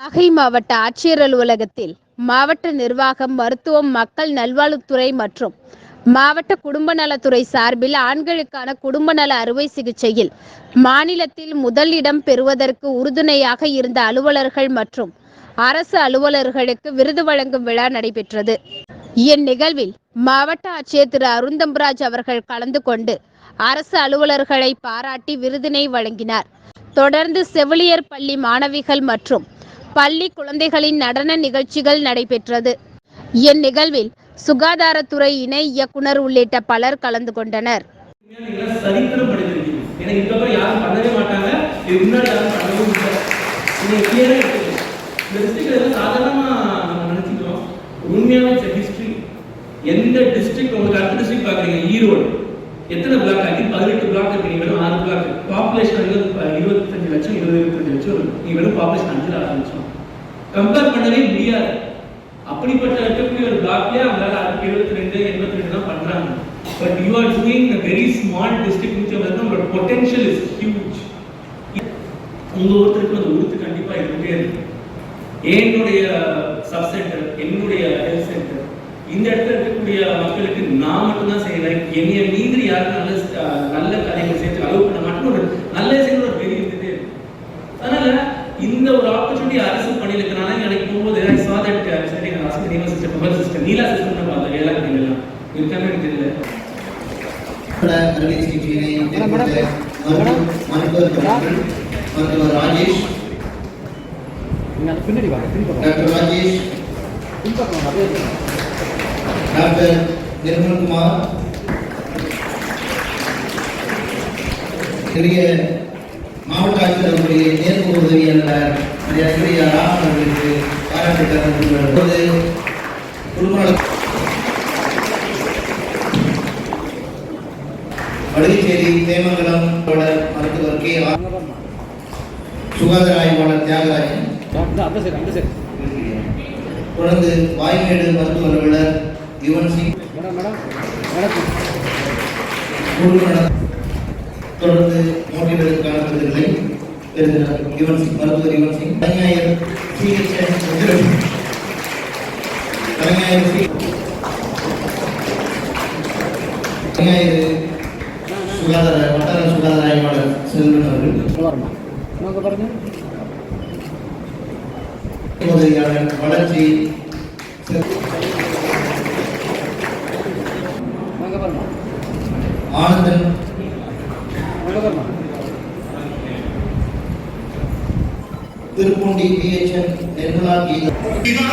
நாகை மாவட்ட ஆட்சியர் அலுவலகத்தில் மாவட்ட நிர்வாகம், மருத்துவம், மக்கள் நல்வாழ்வுத்துறை மற்றும் மாவட்ட குடும்ப நலத்துறை சார்பில் ஆண்களுக்கான குடும்ப நல அறுவை சிகிச்சையில் மாநிலத்தில் முதல் இடம் பெறுவதற்கு உறுதுணையாக இருந்த அலுவலர்கள் மற்றும் அரசு அலுவலர்களுக்கு விருது வழங்கும் விழா நடைபெற்றது. இந்நிகழ்வில் மாவட்ட ஆட்சியர் திரு அருந்தம்பராஜ் அவர்கள் கலந்து கொண்டு அரசு அலுவலர்களை பாராட்டி விருதினை வழங்கினார். தொடர்ந்து செவிலியர் பள்ளி மாணவிகள் மற்றும் பள்ளி குழந்தைகளின் நடன நிகழ்ச்சிகள் நடைபெற்றது. இந்நிகழ்வில் சுகாதாரத்துறை இணை இயக்குனர் உள்ளிட்ட பலர் கலந்து கொண்டனர். எந்த டிஸ்ட்ரிக்ட் உங்களுக்கு அடுத்த டிஸ்ட்ரிக்ட் பாக்குறீங்க, ஈரோடு எத்தனை பிளாக் ஆகி 18 பிளாக் இருக்கு. வெறும் 6 பிளாக். பாப்புலேஷன் 25 லட்சம் 25 லட்சம். வெறும் பாப்புலேஷன் 5 லட்சம். கம்பேர் பண்ணவே முடியாது. அப்படிப்பட்ட இருக்கக்கூடிய ஒரு பிளாக்ல அவங்களால 72 82 தான் பண்றாங்க. But you are doing a very small district which has no potential is huge. உங்க ஒருத்தருக்கு அந்த உறுத்து கண்டிப்பா இருந்துட்டே இருக்கு. என்னுடைய சப் சென்டர், என்னுடைய ஹெல்த் சென்டர், இந்த இடத்துல இருக்கக்கூடிய மக்களுக்கு நான் மட்டும் தான் செய்யறேன். என்னைய மீறி யாரும் நல்ல காரியங்கள் சேர்த்து அலோவ் பண்ண மாட்டேன். ஒரு நல்ல செய்யற ஒரு பெரிய இருந்துட்டே இருக்கு. அதனால இந்த ஒரு ஆப்பர்ச்சுனிட்டி அரசு பணியில் இருக்கிறனால எனக்கு போகும்போது I saw that hospital system, power system, நீலா சிஸ்டம் தான் பார்த்தேன். எல்லா கடையிலாம் இருக்கான்னு எனக்கு தெரியல. அறுவை சிகிச்சையினை மருத்துவர் ராஜேஷ், டாக்டர் ராஜேஷ், டாக்டர் நிர்மல்குமார், பெரிய மாவட்ட ஆட்சியர்களுடைய நேர்முக உதவியாளர் ராமன் அவர்களுக்கு பாராட்டு தரப்பட்டுள்ளது. குடும்ப வடுகச்சேரி தேமங்கலம் மருத்துவர் கே. சுகாதார ஆய்வாளர் தியாகராஜன், தொடர்ந்து வாய்மேடு மருத்துவ அலுவலர் யுவன் சிங், தொடர்ந்து மோட்டிவேடுக்கான விருதுகளை பெறுகிறார் யுவன் சிங், மருத்துவர் யுவன் சிங். கலைஞர் சுகாதார வட்டார சுகாதார ஆய்வாளர் செல்வன் அவர்கள், உதவியாளர் வளர்ச்சி ஆனந்தன், திருப்பூண்டி PHN நிர்மலா கீதா.